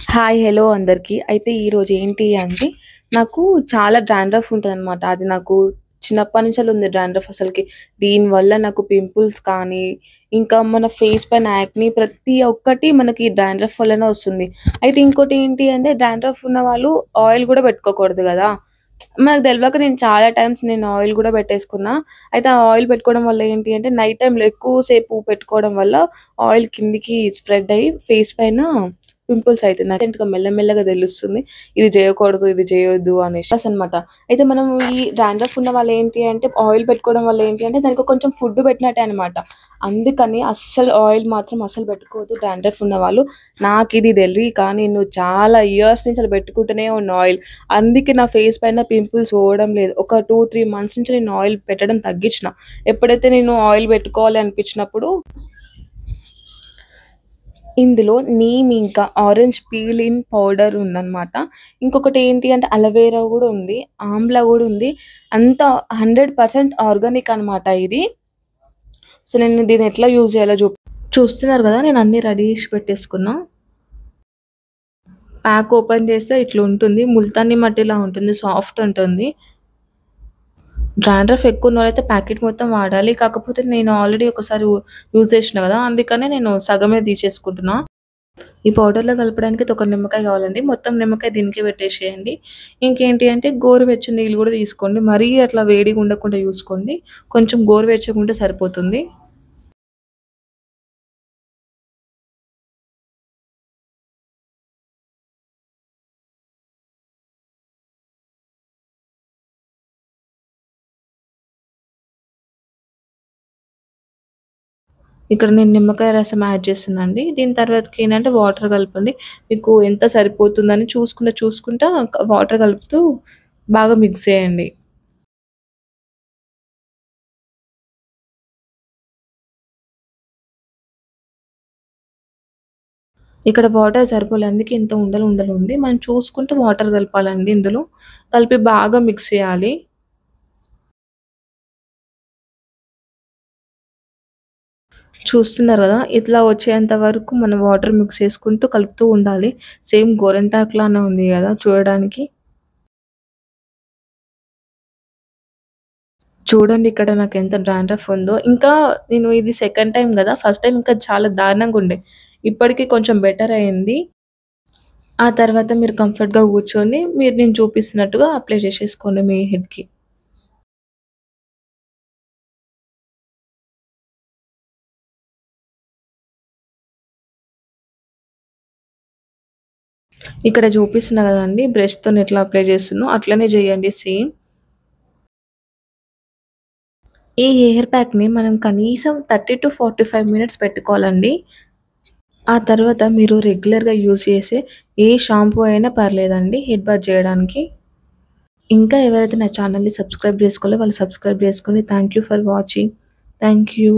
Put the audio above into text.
Hi! Hello అందరికి. అయితే ఈరోజు ఏంటి అంటే, నాకు చాలా డాండ్రఫ్ ఉంటదనమాట. అది నాకు చిన్నప్పటి నుంచెల్లి ఉంది డాండ్రఫ్ అసలకి. దీనివల్ల నాకు పింపుల్స్ కానీ, ఇంకా మన ఫేస్ పైన యాక్ని ప్రతి ఒక్కటి మనకి డాండ్రఫ్ వల్లనే వస్తుంది. అయితే ఇంకోటి ఏంటి అంటే, డాండ్రఫ్ ఉన్నవాళ్ళు ఆయిల్ గూడా పెట్టుకోకూడదు గదా! మనకు తెలవక నేను చాలా టైమ్స్ ఆయిల్ గూడా పెట్టేసుకున్నా. అయితే ఆ ఆయిల్ పెట్టుకోవడం వల్ల ఏంటి అంటే, నైట్ టైమ్‌లో ఎక్కువ సేపు పెట్టుకోవడం వల్ల ఆయిల్ కిందికి స్ప్రెడ్ అయ్యి ఫేస్ పైన పింపుల్స్ అయితున్నాయి. రీసెంట్‌గా మెల్లమెల్లగా తెలుస్తుంది. ఇది చేయకూడదు, ఇది చేయొద్దు అనేసి అనమాట. అయితే మనం ఈ డాండ్రఫ్ ఉన్న వాళ్ళు ఏంటి అంటే ఆయిల్ పెట్టుకోవడం వల్ల ఏంటి అంటే దానికి కొంచెం ఫుడ్ పెట్టినట్టే అనమాట. అందుకని అస్సలు ఆయిల్ మాత్రం అస్సలు పెట్టుకోవద్దు డాండ్రఫ్ ఉన్నవాళ్ళు. నాకిది తెలీక నేను చాలా ఇయర్స్ నుంచి అలా పెట్టుకుంటూనే ఉన్నా ఆయిల్. అందుకే నా ఫేస్ పైన పింపుల్స్ పోవడం లేదు. ఒక 2, 3 మంత్స్ నుంచి నేను ఆయిల్ పెట్టడం తగ్గించిన. ఎప్పుడైతే నేను ఆయిల్ పెట్టుకోవాలి అనిపించినప్పుడు ఇందులో నీమ్ ఇంకా ఆరెంజ్ పీల్ ఇన్ పౌడర్ ఉందనమాట. ఇంకొకటి ఏంటి అంటే అలోవెరా గూడా ఉంది. ఆమ్లా గూడా ఉంది. అంతా 100% ఆర్గానిక్ అనమాట ఇది. సో, నేను దీన్ని ఎట్లా యూజ్ చేయాలో చూస్తున్నారు గదా! నేను అన్నీ రెడీ చేసి పెట్టేసుకున్నా. ప్యాక్ ఓపెన్ చేస్తే ఇట్లుంటుంది. ముల్తానీ మట్టిలా ఉంటుంది. సాఫ్ట్ ఉంటుంది. డాండ్రఫ్ ఎక్కువున్నోళ్ళైతే ప్యాకెట్ మొత్తం వాడాలి. కాకపోతే నేను ఆల్రెడీ ఒకసారి యూజ్ చేషినా గదా! అందుకనే నేను సగమే తీసేసుకుంటున్నా. ఈ పౌడర్‌లో కలపడానికి అయితే ఒక నిమ్మకాయ కావాలండి. మొత్తం నిమ్మకాయ దీనికే పెట్టేసేయండి. ఇంకేంటి అంటే గోరువెచ్చని నీళ్ళు గూడా తీసుకోండి. మరీ అట్లా వేడిగా ఉండకుండా చూసుకోండి. కొంచెం గోరువెచ్చగుంటే సరిపోతుంది. ఇక్కడ నేను నిమ్మకాయ రసం యాడ్ చేస్తున్నా అండి. దీని తర్వాతకి ఏంటంటే వాటర్ కలపండి. మీకు ఎంత సరిపోతుందని చూసుకుంటా వాటర్ కలుపుతూ బాగా మిక్స్ చేయండి. ఇక్కడ వాటర్ సరిపోలే. అందుకే ఇంత ఉండలు ఉంది. మనం చూసుకుంటూ వాటర్ కలపాలండి ఇందులో. కలిపి బాగా మిక్స్ చేయాలి. చూస్తున్నారు గదా! ఇట్లా వచ్చేంత వరకు మనం వాటర్ మిక్స్ చేసుకుంటూ కలుపుతూ ఉండాలి. సేమ్ గోరింటాకులానే ఉంది గదా! చూడడానికి. చూడండి ఇక్కడ నాకెంత డాండ్రఫ్ ఉందో. ఇంకా నేను ఇది సెకండ్ టైమ్ గదా! ఫస్ట్ టైమ్ ఇంకా చాలా దారుణంగుండే. ఇప్పటికి కొంచెం బెటర్ అయింది. ఆ తర్వాత మీరు కంఫర్ట్‌గా కూర్చొని నేను చూపిస్తున్నట్టుగా అప్లై చేసేసుకోండి మీ హెడ్‌కి. ఇక్కడ చూపిస్తున్నా గదండీ! బ్రష్‌తోని ఎట్లా అప్లై చేస్తున్నో అట్లనే చేయండి సేమ్. ఈ హెయిర్ ప్యాక్‌ని మనం కనీసం 30-45 మినిట్స్ పెట్టుకోవాలండి. ఆ తర్వాత మీరు రెగ్యులర్‌గా యూజ్ చేసే ఏ షాంపూ అయినా పర్లేదండి హెడ్ బాత్ చేయడానికి. ఇంకా ఎవరైతే నా ఛానెల్‌ని సబ్స్క్రైబ్ చేసుకోలేదో వాళ్ళు సబ్స్క్రైబ్ చేసుకొని thank you for watching. Thank you.